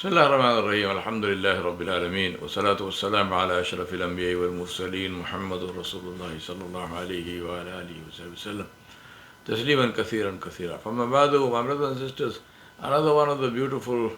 بسم الله الرحمن الرحيم الحمد لله رب العالمين والصلاة والسلام على أشرف الأنبياء والمرسلين محمد رسول الله صلى الله عليه وعلى آله وصحبه وسلم تسليما كثيرا كثيرا. From my brothers and sisters, another one of the beautiful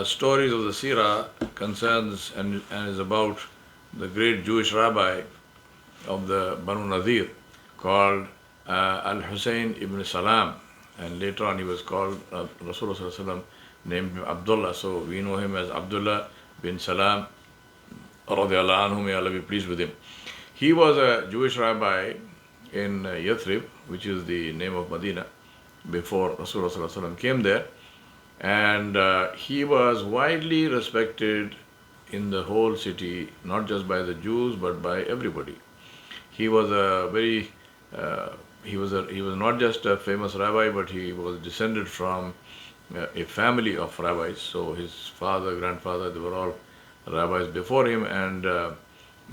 stories of the Seerah concerns and is about the great Jewish rabbi of the Banu Nadir called Al-Hussein ibn Salam, and later on he was called Rasulullah named him Abdullah, so we know him as Abdullah bin Salam radiallahu anhu, may Allah be pleased with him. He was a Jewish rabbi in Yathrib, which is the name of Medina, before Rasulullah came there, and he was widely respected in the whole city, not just by the Jews but by everybody. He was a very he was not just a famous rabbi, but he was descended from a family of rabbis. So his father, grandfather, they were all rabbis before him, and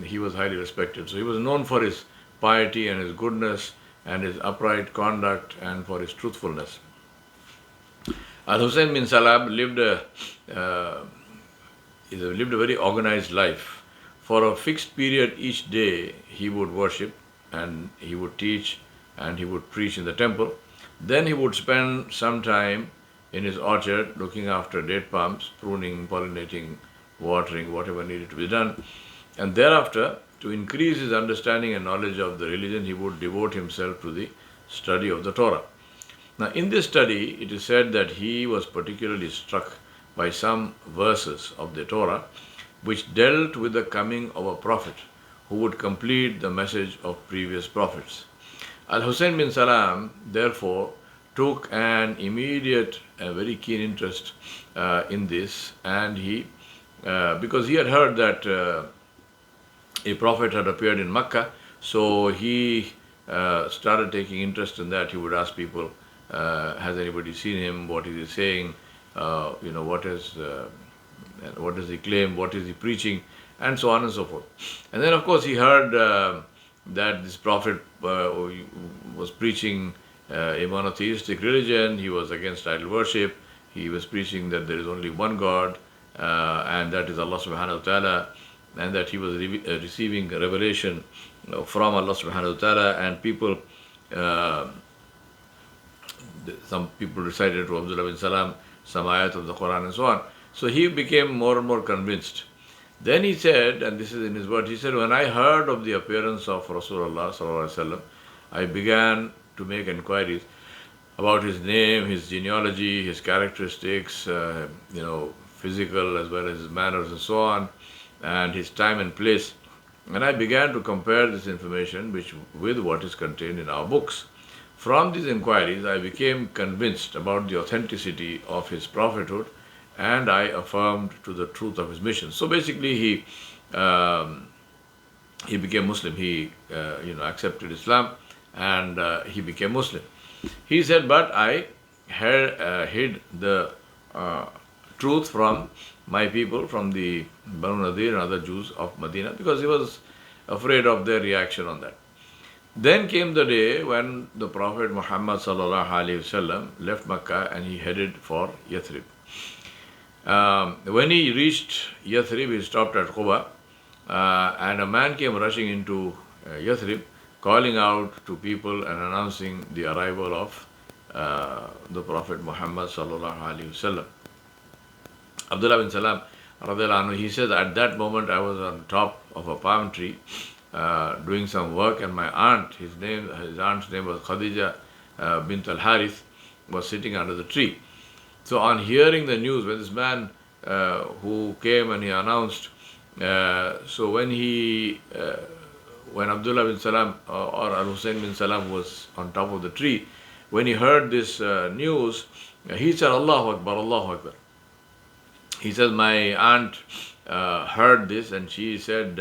he was highly respected. So he was known for his piety and his goodness and his upright conduct and for his truthfulness. Al-Hussein bin Salam lived a very organized life. For a fixed period each day, he would worship and he would teach and he would preach in the temple. Then he would spend some time in his orchard looking after date palms, pruning, pollinating, watering, whatever needed to be done. And thereafter, to increase his understanding and knowledge of the religion, he would devote himself to the study of the Torah. Now, in this study, it is said that he was particularly struck by some verses of the Torah which dealt with the coming of a prophet who would complete the message of previous prophets. Al-Hussein bin Salam, therefore, took an immediate, very keen interest in this, and he, because he had heard that a prophet had appeared in Mecca, so he started taking interest in that. He would ask people, has anybody seen him? What is he saying? What does he claim? What is he preaching? And so on and so forth. And then, of course, he heard that this prophet was preaching a monotheistic religion. He was against idol worship. He was preaching that there is only one God, and that is Allah subhanahu wa ta'ala, and that he was receiving revelation from Allah subhanahu wa ta'ala, and people, some people recited to Abdullah bin Salam some ayat of the Quran and so on. So he became more and more convinced. Then he said, and this is in his words, he said, when I heard of the appearance of Rasulullah, I began to make inquiries about his name, his genealogy, his characteristics, physical as well as his manners and so on, and his time and place. And I began to compare this information with what is contained in our books. From these inquiries, I became convinced about the authenticity of his prophethood, and I affirmed to the truth of his mission. So basically, he became Muslim. He accepted Islam, and he became Muslim. He said, but I hid the truth from my people, from the Banu Nadir and other Jews of Medina, because he was afraid of their reaction on that. Then came the day when the Prophet Muhammad sallallahu alaihi wasallam left Mecca and he headed for Yathrib. When he reached Yathrib, he stopped at Quba, and a man came rushing into Yathrib, calling out to people and announcing the arrival of the Prophet Muhammad sallallahu alaihi wasallam. Abdullah bin Salam radiallahu anhu, he says, at that moment I was on top of a palm tree doing some work, and my aunt, his aunt's name was Khadija bint al-Harith, was sitting under the tree. So on hearing the news, when this man who came and he announced, so when Abdullah bin Salam or Al-Hussein bin Salam was on top of the tree, when he heard this news, he said, Allahu Akbar, Allahu Akbar. He says, my aunt heard this, and she said,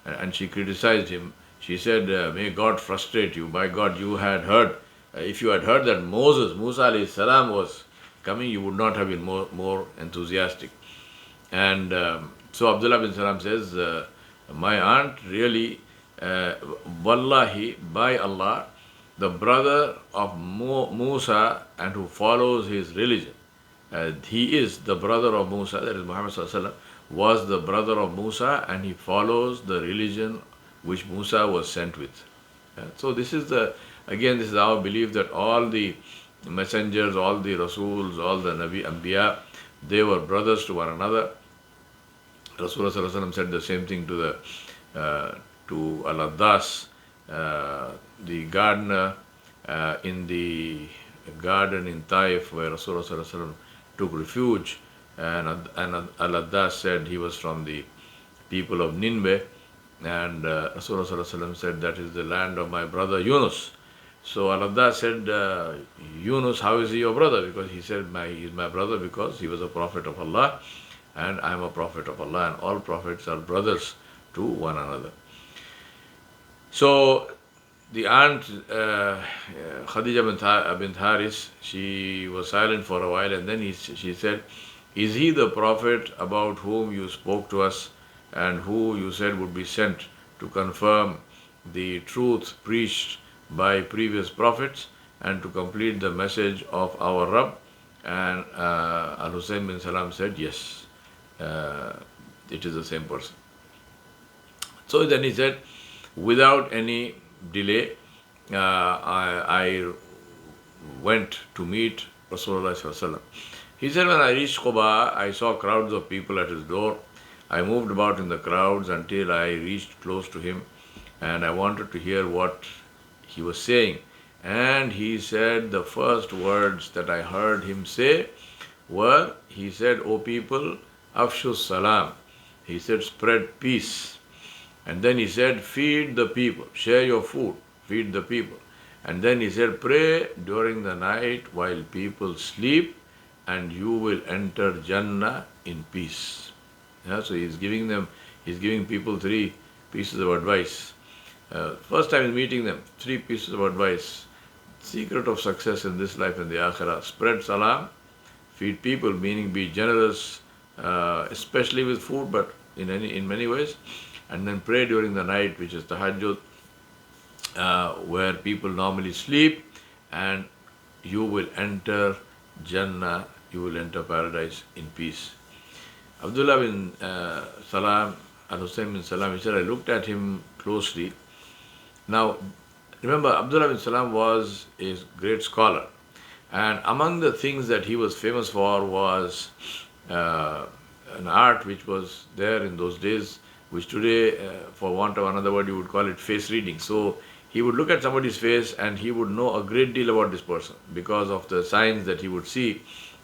and she criticized him. She said, may God frustrate you. By God, you had heard, if you had heard that Musa alayhi salam was coming, you would not have been more enthusiastic. And so Abdullah bin Salam says, my aunt really, wallahi, by Allah, the brother of Musa and who follows his religion, he is the brother of Musa, that is Muhammad was the brother of Musa, and he follows the religion which Musa was sent with. So this is this is our belief that all the messengers, all the Rasuls, all the Anbiya, they were brothers to one another. Rasulullah said the same thing to Al-Addas, the gardener in the garden in Taif, where Rasulullah took refuge, and Al-Addas said he was from the people of Nineveh, and Rasulullah said that is the land of my brother Yunus. So Al-Addas said, Yunus, how is he your brother? Because he said, he is my brother because he was a prophet of Allah, and I am a prophet of Allah, and all prophets are brothers to one another. So the aunt Khadija bint Haris, she was silent for a while, and then she said, is he the prophet about whom you spoke to us and who you said would be sent to confirm the truth preached by previous prophets and to complete the message of our Rabb? And Al-Husayn bin Salam said, yes, it is the same person. So then he said, without any delay, I went to meet Rasulullah. He said, when I reached Quba, I saw crowds of people at his door. I moved about in the crowds until I reached close to him, and I wanted to hear what he was saying. And he said the first words that I heard him say were, he said, O people, Afshus Salam. He said, spread peace. And then he said, feed the people, share your food, feed the people. And then he said, pray during the night while people sleep, and you will enter Jannah in peace. So he's giving people 3 pieces of advice. First time he's meeting them, 3 pieces of advice. Secret of success in this life and the akhirah: spread salam, feed people, meaning be generous, especially with food, but in many ways. And then pray during the night, which is tahajjud, where people normally sleep, and you will enter Jannah, you will enter paradise in peace. Abdullah bin Salam, Al-Husayn bin Salam, he said, I looked at him closely. Now, remember, Abdullah bin Salam was a great scholar, and among the things that he was famous for was an art which was there in those days, which today, for want of another word, you would call it face reading. So he would look at somebody's face and he would know a great deal about this person because of the signs that he would see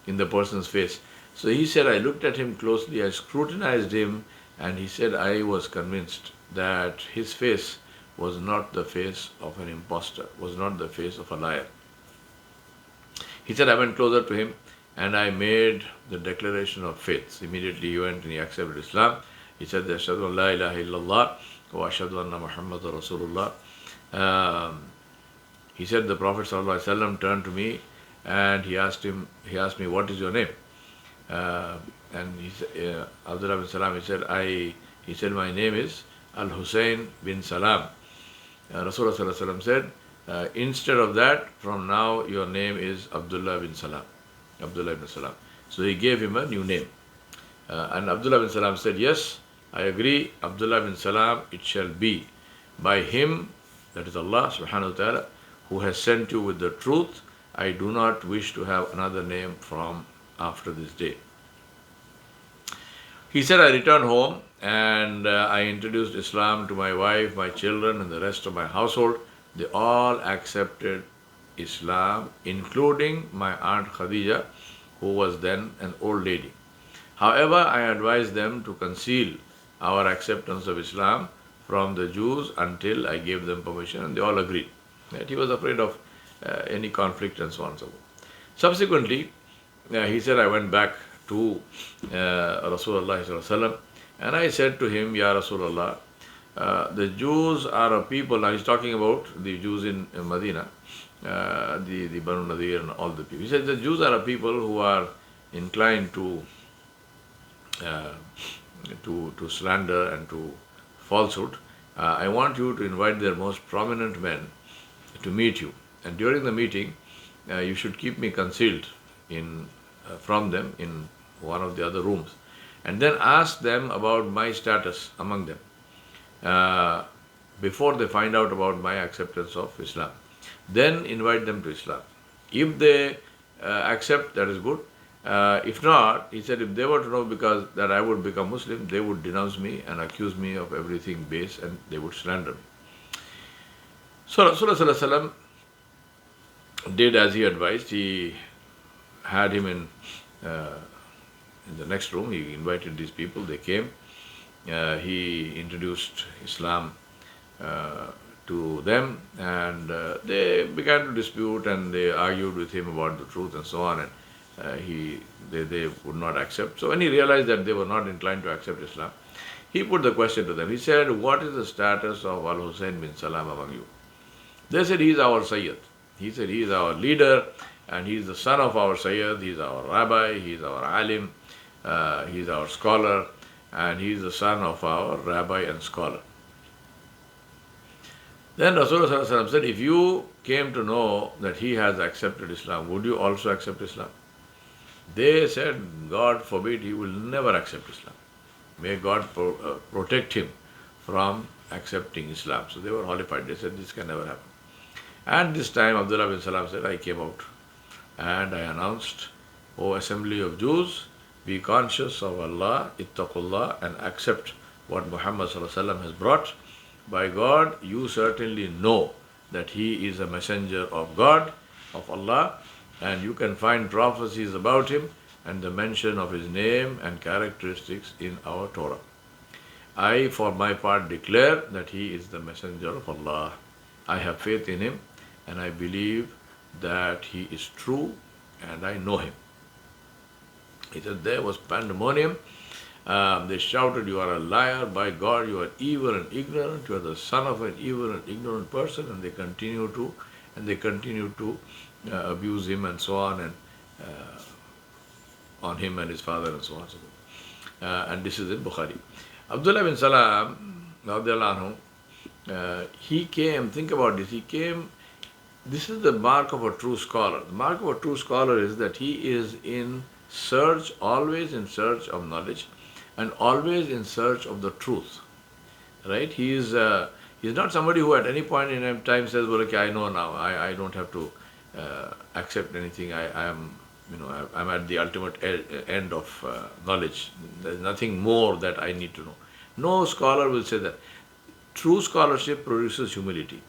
in the person's face. So he said, I looked at him closely, I scrutinized him, and he said, I was convinced that his face was not the face of an impostor, was not the face of a liar. He said, I went closer to him and I made the declaration of faith. Immediately he went and he accepted Islam. He said, Ashhadu an la ilaha illallah wa ashhadu anna Muhammadan Rasulullah. He said, the Prophet ﷺ turned to me and he asked me, what is your name? And he said, Abdullah bin Salam, he said, my name is Al-Husayn bin Salam. Rasulullah ﷺ said, instead of that, from now your name is Abdullah bin Salam. Abdullah bin Salam. So he gave him a new name. And Abdullah bin Salam said, yes, I agree, Abdullah bin Salam, it shall be. By him, that is Allah subhanahu wa ta'ala, who has sent you with the truth, I do not wish to have another name from after this day. He said, I returned home and I introduced Islam to my wife, my children, and the rest of my household. They all accepted Islam, including my aunt Khadija, who was then an old lady. However, I advised them to conceal our acceptance of Islam from the Jews until I gave them permission, and they all agreed. That he was afraid of any conflict and so on and so forth. Subsequently, he said, I went back to Rasulullah ﷺ, and I said to him, Ya Rasulullah, the Jews are a people, now he's talking about the Jews in Medina, the Banu Nadir and all the people. He said, the Jews are a people who are inclined to slander and to falsehood. I want you to invite their most prominent men to meet you. And during the meeting, you should keep me concealed in from them in one of the other rooms, and then ask them about my status among them uh, before they find out about my acceptance of Islam. Then invite them to Islam. If they accept, that is good. If not, he said, if they were to know because that I would become Muslim, they would denounce me and accuse me of everything base, and they would slander me. So Rasulullah did as he advised. He had him in the next room. He invited these people. They came. He introduced Islam to them, and they began to dispute, and they argued with him about the truth and so on, and they would not accept. So when he realized that they were not inclined to accept Islam, he put the question to them. He said, what is the status of Al-Hussein bin Salam among you? They said, he is our Sayyid. He said, he is our leader, and he is the son of our Sayyid, he is our rabbi, he is our alim, he is our scholar, and he is the son of our rabbi and scholar. Then Rasulullah said, if you came to know that he has accepted Islam, would you also accept Islam? They said, God forbid, he will never accept Islam. May God protect him from accepting Islam. So they were horrified. They said, this can never happen. And this time Abdullah bin Salam said, I came out and I announced, O assembly of Jews, be conscious of Allah, ittaqullah, and accept what Muhammad ﷺ has brought. By God, you certainly know that he is a messenger of God, of Allah, and you can find prophecies about him and the mention of his name and characteristics in our Torah. I, for my part, declare that he is the messenger of Allah. I have faith in him, and I believe that he is true, and I know him. He said there was pandemonium. They shouted, you are a liar, by God, you are evil and ignorant, you are the son of an evil and ignorant person, and they continue to abuse him and so on, and on him and his father and so on and so forth. And this is in Bukhari. Abdullah bin Salam, radiallahu anhu, he came, think about this, he came, this is the mark of a true scholar. The mark of a true scholar is that he is in search, always in search of knowledge, and always in search of the truth. Right? He is not somebody who at any point in time says, well, okay, I know now, I don't have to accept anything, I'm at the ultimate end of knowledge. There's nothing more that I need to know. No scholar will say that. True scholarship produces humility.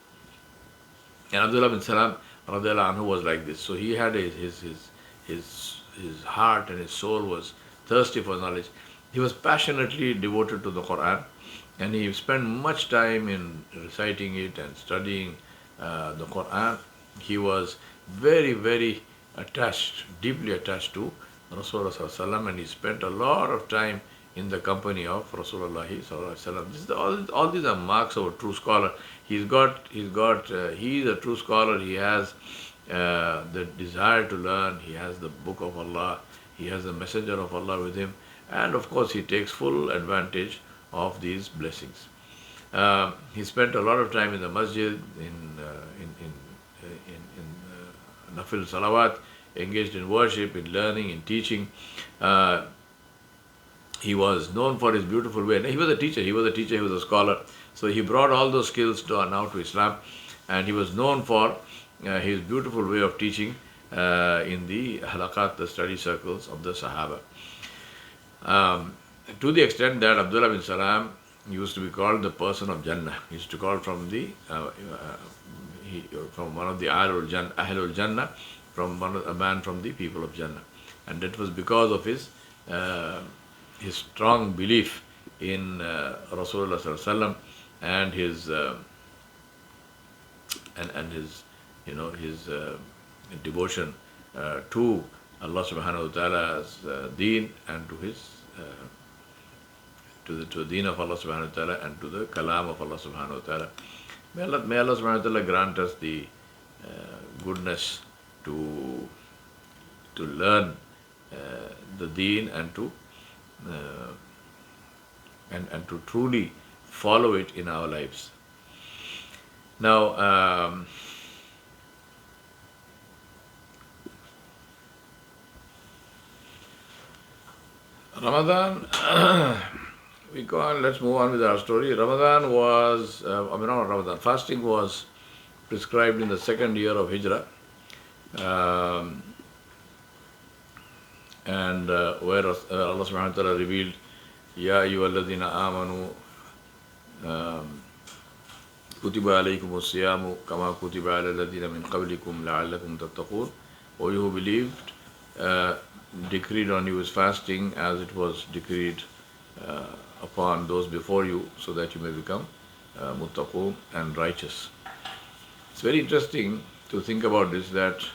And Abdullah bin Salam radiallahu anhu was like this. So he had his heart and his soul was thirsty for knowledge. He was passionately devoted to the Quran, and he spent much time in reciting it and studying the Quran. He was very, very attached, deeply attached to Rasulullah, and he spent a lot of time in the company of Rasulullah. All these are marks of a true scholar. He is a true scholar. He has the desire to learn. He has the book of Allah. He has the messenger of Allah with him. And of course, he takes full advantage of these blessings. He spent a lot of time in the masjid, in Nafil Salawat, engaged in worship, in learning, in teaching. He was known for his beautiful way. He was a teacher, he was a scholar. So he brought all those skills now to Islam, and he was known for his beautiful way of teaching in the halaqat, the study circles of the Sahaba. To the extent that Abdullah bin Salam used to be called the person of Jannah. He used to call from one of the Ahlul Jannah, a man from the people of Jannah. And that was because of his strong belief in Rasulullah ﷺ and his devotion to Allah subhanahu wa ta'ala's deen and to his to the deen of Allah subhanahu wa ta'ala and to the kalam of Allah subhanahu wa ta'ala. May Allah subhanahu wa ta'ala grant us the goodness to learn the deen and to truly follow it in our lives. Now, Ramadan, we go on, let's move on with our story. Ramadan was, not Ramadan, fasting was prescribed in the second year of Hijrah. Um, and where Allah subhanahu wa ta'ala revealed, Ya ayyuhalladhina amanu, kutiba alaykumus siyamu kama kutiba ala alladhina min qablikum la'allakum tattaqun. O you who believed, decreed on you is fasting as it was decreed upon those before you, so that you may become muttaqun and righteous. It's very interesting to think about this, that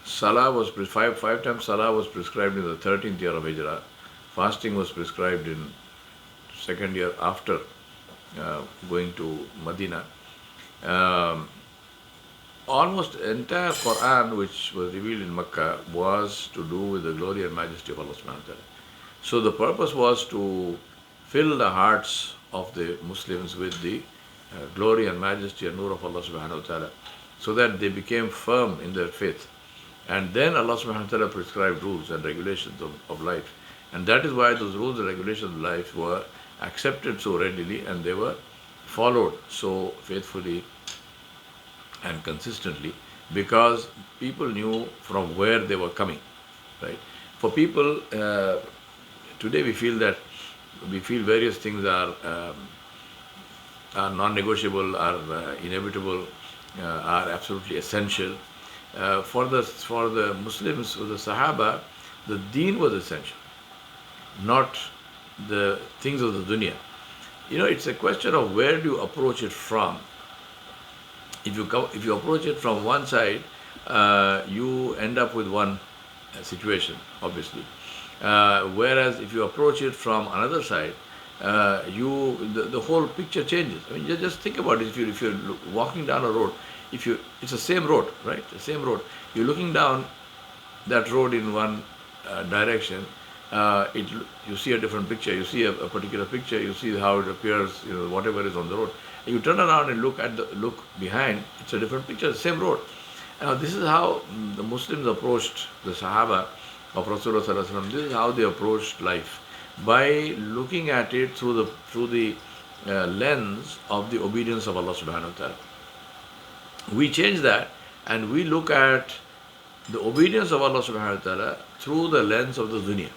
Salah was five times Salah was prescribed in the 13th year of Hijrah. Fasting was prescribed in second year after going to Medina. Almost entire Quran which was revealed in Mecca was to do with the glory and majesty of Allah subhanahu wa ta'ala. So the purpose was to fill the hearts of the Muslims with the glory and majesty and nur of Allah subhanahu wa ta'ala, so that they became firm in their faith. And then Allah subhanahu wa ta'ala prescribed rules and regulations of life. And that is why those rules and regulations of life were accepted so readily, and they were followed so faithfully and consistently, because people knew from where they were coming, right? For people, today we feel various things are non-negotiable, are inevitable, are absolutely essential. For the Muslims, for the Sahaba, the deen was essential, not the things of the dunya. It's a question of where do you approach it from. If you approach it from one side, you end up with one situation, obviously. Whereas if you approach it from another side, the whole picture changes. I mean, just think about it. If you're walking down a road, it's the same road, right? The same road. You're looking down that road in one direction. You see a different picture. You see a particular picture. You see how it appears. Whatever is on the road. You turn around and look behind. It's a different picture. The same road. Now this is how the Muslims approached the Sahaba of Rasulullah. This is how they approached life, by looking at it through the lens of the obedience of Allah subhanahu wa ta'ala. We change that and we look at the obedience of Allah subhanahu wa ta'ala through the lens of the dunya.